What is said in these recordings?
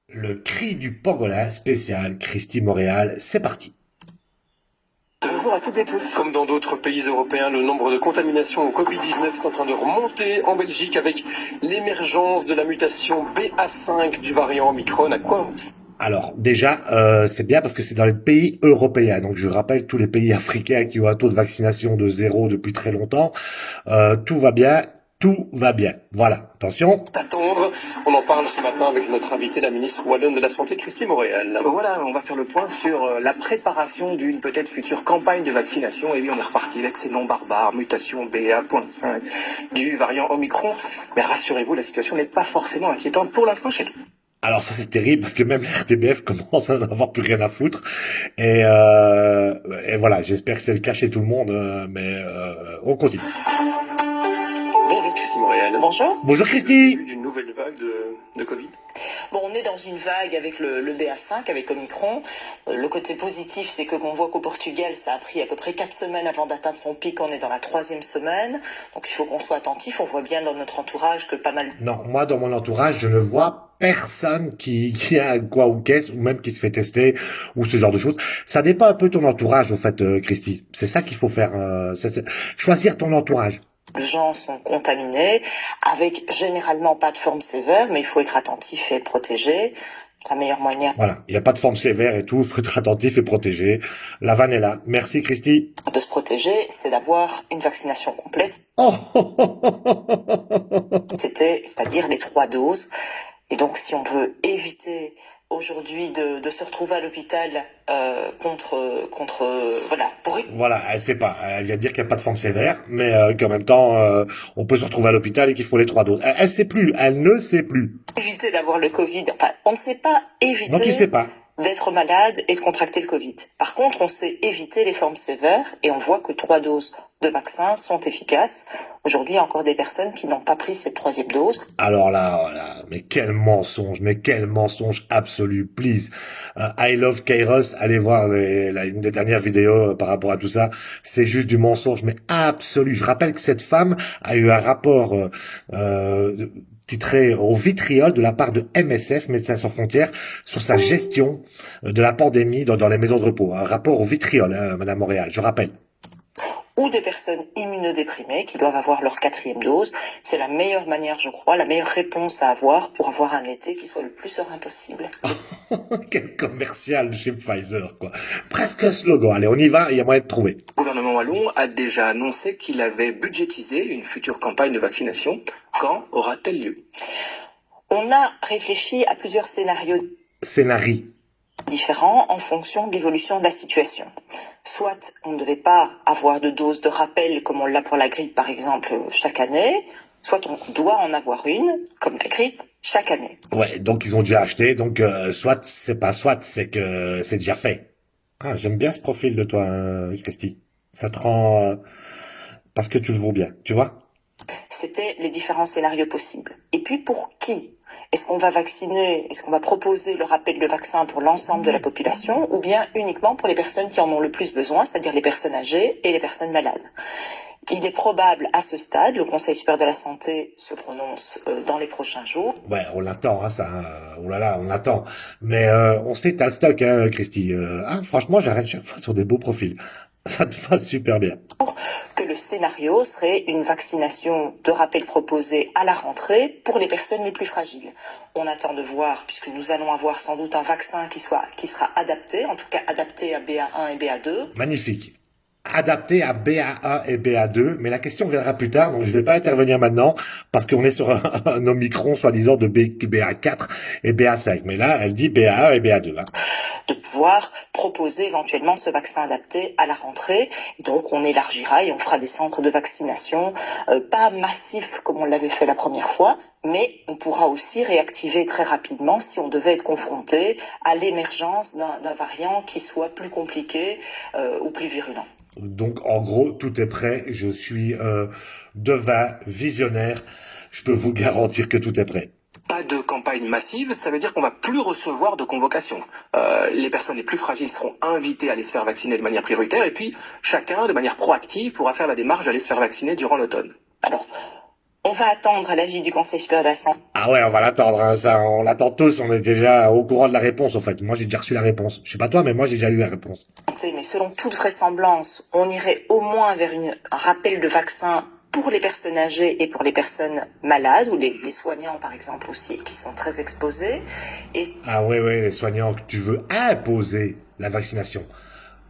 Le cri du pangolin spécial Christy Montréal, c'est parti. Bonjour à toutes et tous. Comme dans d'autres pays européens, le nombre de contaminations au Covid-19 est en train de remonter en Belgique avec l'émergence de la mutation BA5 du variant Omicron. À quoi Alors déjà, c'est bien parce que c'est dans les pays européens. Donc je rappelle tous les pays africains qui ont un taux de vaccination de zéro depuis très longtemps. Tout va bien, tout va bien. Voilà, attention. Attendre. On en parle ce matin avec notre invitée, la ministre wallonne de la Santé, Christy Montréal. Voilà, on va faire le point sur la préparation d'une peut-être future campagne de vaccination. Et oui, on est reparti avec ces noms barbares, mutation BA.5 du variant Omicron. Mais rassurez-vous, la situation n'est pas forcément inquiétante pour l'instant chez nous. Alors ça c'est terrible parce que même la RTBF commence à n'avoir plus rien à foutre. Et, et voilà, j'espère que c'est le cas chez tout le monde, mais on continue. Bonjour Christy Montréal. Bonjour. Bonjour Christy. D'une nouvelle vague de Covid. Bon, on est dans une vague avec le BA5, avec Omicron. Le côté positif, c'est que qu'on voit qu'au Portugal, ça a pris à peu près 4 semaines avant d'atteindre son pic. On est dans la 3e semaine. Donc il faut qu'on soit attentif. On voit bien dans notre entourage que pas mal... Non, moi dans mon entourage, je ne vois personne qui a quoi ou qu'est-ce, ou même qui se fait tester, ou ce genre de choses. Ça dépend un peu de ton entourage, au fait, Christy. C'est ça qu'il faut faire. Choisir ton entourage. Les gens sont contaminés, avec généralement pas de forme sévère, mais il faut être attentif et protégé. La meilleure manière Voilà, il n'y a pas de forme sévère et tout, il faut être attentif et protégé. La vanne est là. Merci Christy. de se protéger, c'est d'avoir une vaccination complète, Oh c'est-à-dire les 3 doses. Et donc si on veut éviter aujourd'hui de se retrouver à l'hôpital voilà, Voilà, elle sait pas. Elle vient de dire qu'il n'y a pas de forme sévère, mais qu'en même temps, on peut se retrouver à l'hôpital et qu'il faut les 3 doses. Elle sait plus, elle ne sait plus. éviter d'avoir le Covid. Enfin, on ne sait pas Non, tu sais éviter pas. d'être malade et de contracter le Covid. Par contre, on sait éviter les formes sévères et on voit que 3 doses de vaccin sont efficaces. Aujourd'hui, il y a encore des personnes qui n'ont pas pris cette 3e dose. Alors là, mais quel mensonge absolu, please. I love Kairos, allez voir une des dernières vidéos par rapport à tout ça. C'est juste du mensonge, mais absolu. Je rappelle que cette femme a eu un rapport titré au vitriol de la part de MSF, Médecins sans frontières, sur sa gestion de la pandémie dans les maisons de repos. Un rapport au vitriol, hein, Madame Montréal, je rappelle. Ou des personnes immunodéprimées qui doivent avoir leur 4e dose. C'est la meilleure manière, je crois, la meilleure réponse à avoir pour avoir un été qui soit le plus serein possible. Quel commercial chez Pfizer, quoi. Presque un slogan. Allez, on y va, il y a moyen de trouver. Le gouvernement wallon a déjà annoncé qu'il avait budgétisé une future campagne de vaccination. Quand aura-t-elle lieu? On a réfléchi à plusieurs scénarios Scénarii. différents en fonction de l'évolution de la situation. Soit on ne devait pas avoir de dose de rappel comme on l'a pour la grippe par exemple chaque année, soit on doit en avoir une comme la grippe chaque année. Ouais, donc ils ont déjà acheté, donc soit c'est que c'est déjà fait. Ah, j'aime bien ce profil de toi, Christy. Ça te rend parce que tu le vaux bien, tu vois? C'était les différents scénarios possibles. Et puis pour qui? Est-ce qu'on va vacciner, est-ce qu'on va proposer le rappel de vaccin pour l'ensemble de la population ou bien uniquement pour les personnes qui en ont le plus besoin, c'est-à-dire les personnes âgées et les personnes malades? Il est probable à ce stade, le Conseil supérieur de la santé se prononce dans les prochains jours. Ouais, on l'attend, hein, ça. Oh là là, on l'attend. Mais on sait que t'as le stock, hein, Christy. Franchement, j'arrête chaque fois sur des beaux profils. Ça te va super bien. Que le scénario serait une vaccination de rappel proposée à la rentrée pour les personnes les plus fragiles. On attend de voir, puisque nous allons avoir sans doute un vaccin qui sera adapté, en tout cas adapté à BA1 et BA2. Magnifique. Adapté à BA1 et BA2, mais la question viendra plus tard, donc je vais pas intervenir maintenant, parce qu'on est sur un Omicron soi-disant de BA4 et BA5, mais là, elle dit BA1 et BA2. Hein. De pouvoir proposer éventuellement ce vaccin adapté à la rentrée, et donc on élargira et on fera des centres de vaccination, pas massifs comme on l'avait fait la première fois, mais on pourra aussi réactiver très rapidement si on devait être confronté à l'émergence d'un variant qui soit plus compliqué ou plus virulent. Donc, en gros, tout est prêt. Je suis devin, visionnaire. Je peux vous garantir que tout est prêt. Pas de campagne massive, ça veut dire qu'on va plus recevoir de convocations. Les personnes les plus fragiles seront invitées à aller se faire vacciner de manière prioritaire, et puis chacun, de manière proactive, pourra faire la démarche d'aller se faire vacciner durant l'automne. Alors, On va attendre l'avis du Conseil supérieur de la santé. Ah ouais, on va l'attendre, hein, ça, on l'attend tous, on est déjà au courant de la réponse, en fait. Moi, j'ai déjà reçu la réponse. Je sais pas toi, mais moi, j'ai déjà eu la réponse. Mais selon toute vraisemblance, on irait au moins vers un rappel de vaccin pour les personnes âgées et pour les personnes malades, ou les soignants, par exemple, aussi, qui sont très exposés. Et Ah ouais, ouais, les soignants, que tu veux imposer la vaccination.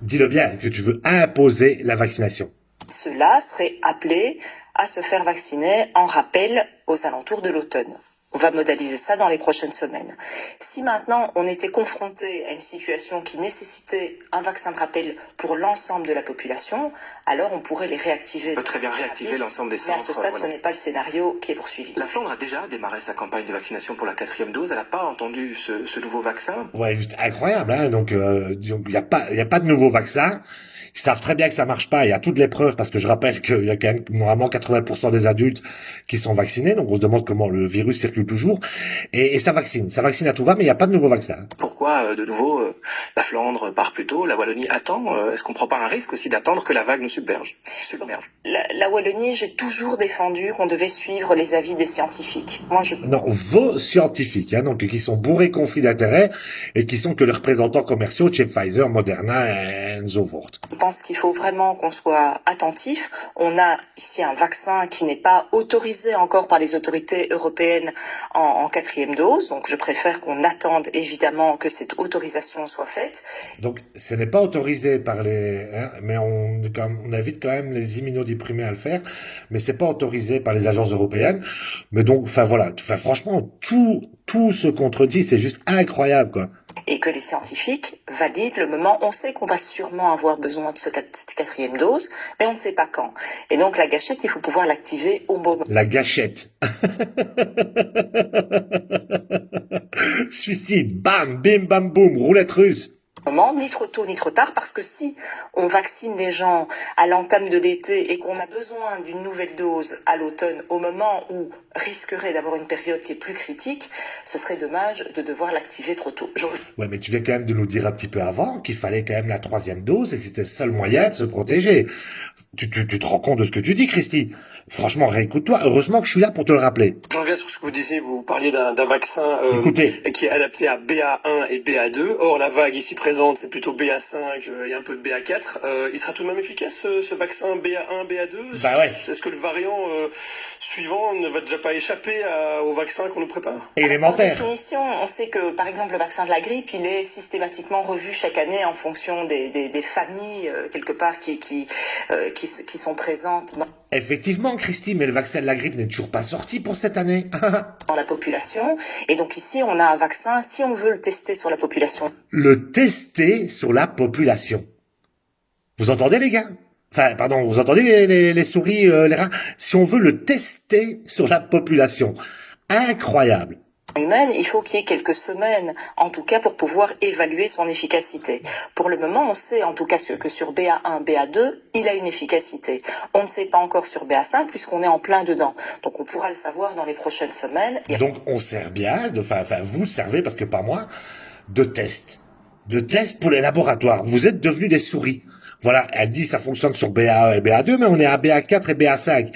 Dis-le bien, que tu veux imposer la vaccination. ceux-là seraient appelés à se faire vacciner en rappel aux alentours de l'automne. On va modaliser ça dans les prochaines semaines. Si maintenant on était confronté à une situation qui nécessitait un vaccin de rappel pour l'ensemble de la population, alors on pourrait les réactiver. On peut très bien réactiver l'ensemble des centres. Mais à ce stade, ce n'est pas le scénario qui est poursuivi. La Flandre a déjà démarré sa campagne de vaccination pour la 4e dose. Elle n'a pas entendu ce nouveau vaccin. Ouais, juste incroyable, hein. Donc, il y a pas de nouveau vaccin. Ils savent très bien que ça marche pas. Il y a toutes les preuves parce que je rappelle qu'il y a quand même normalement 80% des adultes qui sont vaccinés. Donc, on se demande comment le virus circule toujours. Et ça vaccine à tout va, mais il n'y a pas de nouveau vaccin. Pourquoi, de nouveau, la Flandre part plus tôt, la Wallonie attend? Est-ce qu'on prend pas un risque aussi d'attendre que la vague nous submerge? La Wallonie, j'ai toujours défendu qu'on devait suivre les avis des scientifiques. Non, vos scientifiques, hein, donc qui sont bourrés conflits d'intérêts et qui sont que les représentants commerciaux chez Pfizer, Moderna et so forth. Je pense qu'il faut vraiment qu'on soit attentif. On a ici un vaccin qui n'est pas autorisé encore par les autorités européennes en 4e dose, donc je préfère qu'on attende évidemment que cette autorisation soit faite. Donc, ce n'est pas autorisé par mais on invite quand même les immunodéprimés à le faire, mais c'est pas autorisé par les agences européennes. Mais donc, enfin voilà, franchement, tout se contredit, c'est juste incroyable, quoi. Et que les scientifiques valident le moment. On sait qu'on va sûrement avoir besoin de cette 4e dose, mais on ne sait pas quand. Et donc la gâchette, il faut pouvoir l'activer au moment. La gâchette. Suicide, bam, bim, bam, boum, roulette russe. Ni trop tôt ni trop tard, parce que si on vaccine les gens à l'entame de l'été et qu'on a besoin d'une nouvelle dose à l'automne, au moment où risquerait d'avoir une période qui est plus critique, ce serait dommage de devoir l'activer trop tôt. Ouais, mais tu viens quand même de nous dire un petit peu avant qu'il fallait quand même la 3e dose et que c'était le seul moyen de se protéger. Tu te rends compte de ce que tu dis, Christy? Franchement, réécoute-toi. Heureusement que je suis là pour te le rappeler. J'en reviens sur ce que vous disiez. Vous parliez d'un vaccin qui est adapté à BA1 et BA2. Or, la vague ici présente, c'est plutôt BA5 et un peu de BA4. Il sera tout de même efficace, ce vaccin BA1, BA2? Bah ouais. Est-ce que le variant suivant ne va déjà pas échapper au vaccin qu'on nous prépare? Élémentaire. Par définition, on sait que, par exemple, le vaccin de la grippe, il est systématiquement revu chaque année en fonction des familles, quelque part, qui sont présentes Effectivement, Christy, mais le vaccin de la grippe n'est toujours pas sorti pour cette année. dans la population. Et donc ici, on a un vaccin, si on veut le tester sur la population. Le tester sur la population. Vous entendez, les gars? Enfin, pardon, vous entendez les souris, les rats? Si on veut le tester sur la population. Incroyable. Humaine, il faut qu'il y ait quelques semaines, en tout cas, pour pouvoir évaluer son efficacité. Pour le moment, on sait en tout cas que sur BA1, BA2, il a une efficacité. On ne sait pas encore sur BA5 puisqu'on est en plein dedans. Donc on pourra le savoir dans les prochaines semaines. Donc on sert bien, vous servez, parce que pas moi, de tests. De tests pour les laboratoires. Vous êtes devenus des souris. Voilà, elle dit ça fonctionne sur BA1 et BA2, mais on est à BA4 et BA5.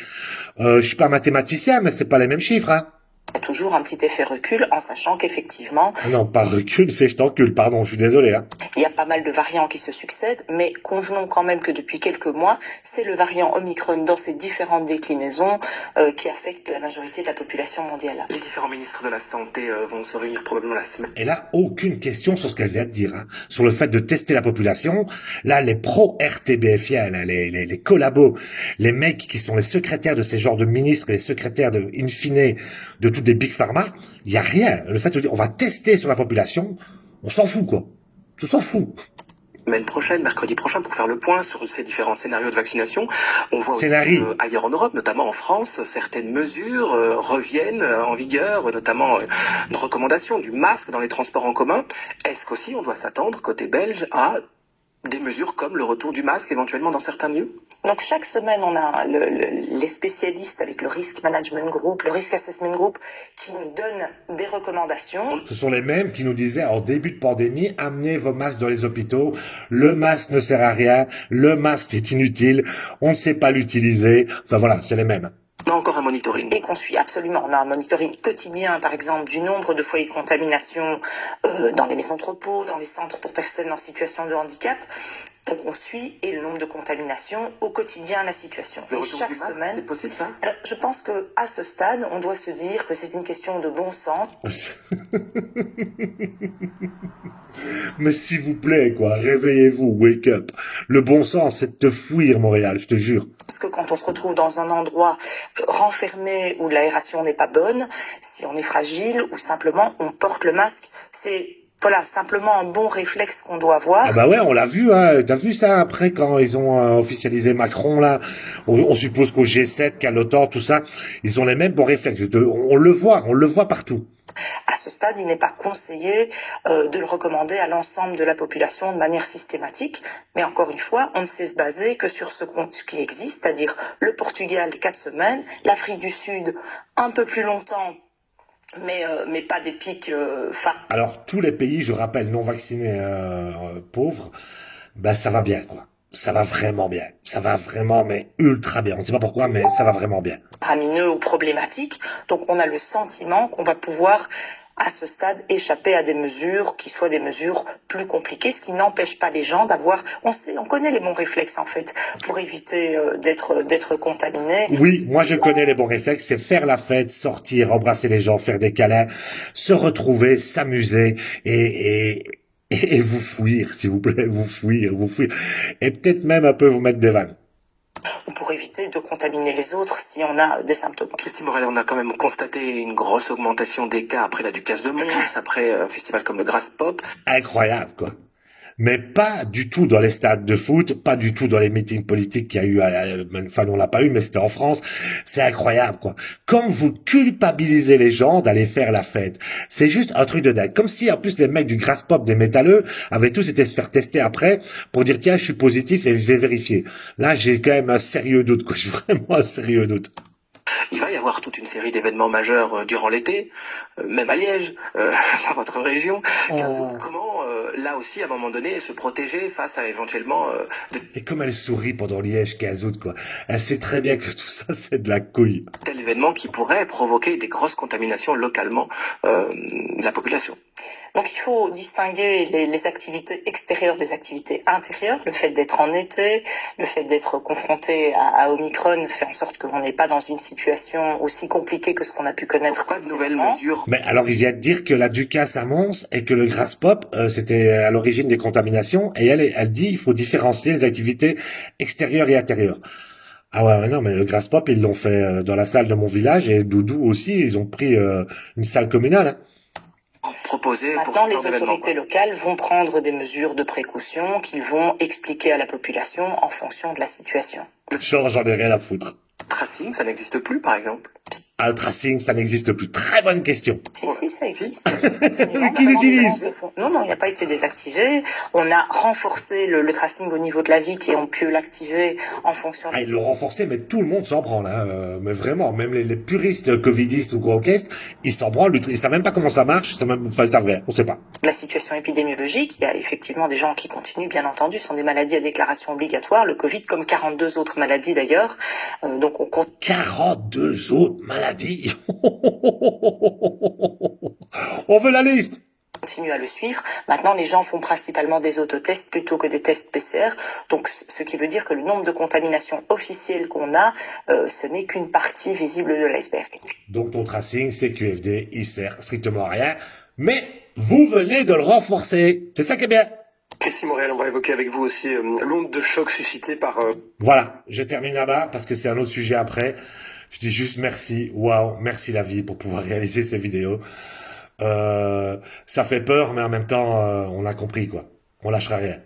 Je suis pas mathématicien, mais c'est pas les mêmes chiffres, hein. Il y a toujours un petit effet recul en sachant qu'effectivement... Non, pas recul, c'est je t'encule, pardon, je suis désolé. Hein. Il y a pas mal de variants qui se succèdent, mais convenons quand même que depuis quelques mois, c'est le variant Omicron dans ses différentes déclinaisons qui affecte la majorité de la population mondiale. Les différents ministres de la Santé vont se réunir probablement la semaine. Et là, aucune question sur ce qu'elle vient de dire, hein. Sur le fait de tester la population. Là, les pro-RTBFiens, là, les collabos, les mecs qui sont les secrétaires de ces genres de ministres, les secrétaires de, in fine, de toutes des big pharma, il y a rien. Le fait de dire, on va tester sur la population, on s'en fout, quoi. On s'en fout. Semaine prochaine, mercredi prochain, pour faire le point sur ces différents scénarios de vaccination. On voit aussi ailleurs en Europe, notamment en France, certaines mesures reviennent en vigueur, notamment une recommandation du masque dans les transports en commun. Est-ce qu'aussi on doit s'attendre, côté belge, à des mesures comme le retour du masque éventuellement dans certains lieux? Donc chaque semaine, on a les spécialistes avec le Risk Management Group, le Risk Assessment Group, qui nous donnent des recommandations. Ce sont les mêmes qui nous disaient en début de pandémie, amenez vos masques dans les hôpitaux, le masque ne sert à rien, le masque est inutile, on ne sait pas l'utiliser. Enfin voilà, c'est les mêmes. On a encore un monitoring. Et qu'on suit absolument. On a un monitoring quotidien, par exemple, du nombre de foyers de contamination dans les maisons de repos, dans les centres pour personnes en situation de handicap. Donc on suit et le nombre de contaminations au quotidien la situation. Le et retour chaque du masque, semaine. c'est possible, ça? Alors, je pense que à ce stade, on doit se dire que c'est une question de bon sens. Mais s'il vous plaît, quoi, réveillez-vous, wake up. Le bon sens, c'est de te fuir, Montréal, je te jure. Parce que quand on se retrouve dans un endroit renfermé où l'aération n'est pas bonne, si on est fragile ou simplement on porte le masque, c'est voilà simplement un bon réflexe qu'on doit avoir. Ah bah ouais, on l'a vu, hein. T'as vu ça après quand ils ont officialisé Macron là. On suppose qu'au G7, qu'à l'OTAN, tout ça, ils ont les mêmes bons réflexes. On le voit partout. À ce stade, il n'est pas conseillé de le recommander à l'ensemble de la population de manière systématique. Mais encore une fois, on ne sait se baser que sur ce qui existe, c'est-à-dire le Portugal 4 semaines, l'Afrique du Sud un peu plus longtemps, mais pas des pics Alors tous les pays, je rappelle, non vaccinés pauvres, bah ça va bien, quoi. Ça va vraiment bien. Ça va vraiment, mais ultra bien. On ne sait pas pourquoi, mais ça va vraiment bien. faramineux ou problématiques. Donc on a le sentiment qu'on va pouvoir à ce stade échapper à des mesures qui soient des mesures plus compliquées, ce qui n'empêche pas les gens d'avoir, on connaît les bons réflexes en fait, pour éviter d'être contaminé. Oui, moi je connais les bons réflexes, c'est faire la fête, sortir, embrasser les gens, faire des câlins, se retrouver, s'amuser et vous fuir, s'il vous plaît, vous fuir. Et peut-être même un peu vous mettre des vannes. Ou pour éviter de contaminer les autres si on a des symptômes. Christine Morel, on a quand même constaté une grosse augmentation des cas après la Ducasse de Mons, après un festival comme le Grass Pop. Incroyable, quoi. Mais pas du tout dans les stades de foot, pas du tout dans les meetings politiques qu'il y a eu, enfin on l'a pas eu, mais c'était en France. C'est incroyable, quoi. Comme vous culpabilisez les gens d'aller faire la fête. C'est juste un truc de dingue. Comme si, en plus, les mecs du Grass Pop, des métalleux, avaient tous été se faire tester après pour dire, tiens, je suis positif et je vais vérifier. Là, j'ai quand même un sérieux doute, quoi. J'ai vraiment un sérieux doute. Il va y avoir toute une série d'événements majeurs durant l'été, même à Liège, dans votre région. Comment, là aussi, à un moment donné, se protéger face à éventuellement... Et comme elle sourit pendant Liège 15 août, quoi. Elle sait très bien que tout ça, c'est de la couille. tel événement qui pourrait provoquer des grosses contaminations localement de la population. Donc il faut distinguer les activités extérieures des activités intérieures. Le fait d'être en été, le fait d'être confronté à Omicron fait en sorte qu'on n'est pas dans une situation aussi compliquée que ce qu'on a pu connaître. Pas de nouvelles mesures. Mais alors il vient de dire que la Ducasse à Mons et que le Grass Pop, c'était à l'origine des contaminations. Et elle dit il faut différencier les activités extérieures et intérieures. Ah ouais, non, mais le Grass Pop, ils l'ont fait dans la salle de mon village et Doudou aussi, ils ont pris une salle communale. Hein. Proposé pour Maintenant, ce genre les autorités locales vont prendre des mesures de précaution qu'ils vont expliquer à la population en fonction de la situation. Genre, j'en ai rien à foutre. Tracing, ça n'existe plus, par exemple. Un tracing, ça n'existe plus. Très bonne question. Si, ça existe. Qui l'utilise? Non, il n'a pas été désactivé. On a renforcé le tracing au niveau de la VIC et on peut l'activer en fonction... Ah, ils l'ont renforcé, mais tout le monde s'en branle. Hein. Mais vraiment, même les puristes covidistes ou gros-caistes, ils s'en branlent. Ils savent même pas comment ça marche. Enfin, c'est vrai, on sait pas. La situation épidémiologique, il y a effectivement des gens qui continuent, bien entendu, ce sont des maladies à déclaration obligatoire. Le Covid, comme 42 autres maladies d'ailleurs. Donc on compte... 42 autres maladies. On veut la liste. Continue à le suivre. Maintenant, les gens font principalement des autotests plutôt que des tests PCR. Donc, ce qui veut dire que le nombre de contaminations officielles qu'on a, ce n'est qu'une partie visible de l'iceberg. Donc, ton tracing, CQFD, il sert strictement à rien. Mais vous venez de le renforcer. C'est ça qui est bien. Christine Morel, on va évoquer avec vous aussi l'onde de choc suscitée par... Voilà, je termine là-bas parce que c'est un autre sujet après. Je dis juste merci, waouh, merci la vie pour pouvoir réaliser ces vidéos. Ça fait peur, mais en même temps, on a compris, quoi. On lâchera rien.